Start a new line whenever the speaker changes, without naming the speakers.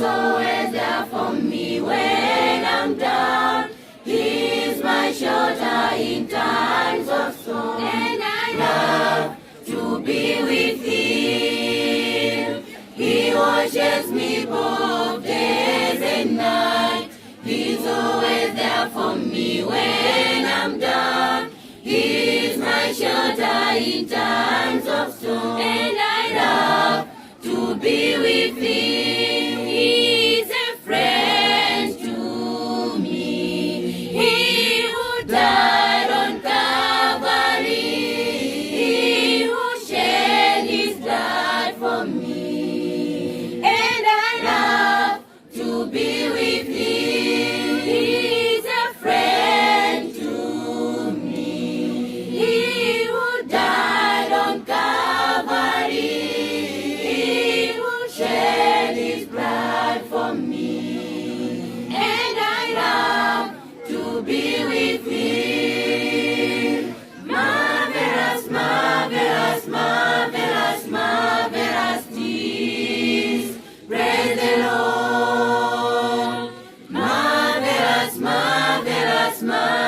always there for me when I'm down. He's my shelter in times of storm. And I love to be with Him. He watches me both days and night. He's always there for me when I'm down. He's my shelter in times of storm. And I love to be with Him. He's a friend to me. He who died on Calvary. He who shed His blood for me. And I love to be with Him. He's a friend to me. He who died on Calvary. He who shed His blood for me. And I love to be with Him. Marvelous, marvelous, marvelous, marvelous deeds. Praise the Lord. Marvelous, marvelous, marvelous.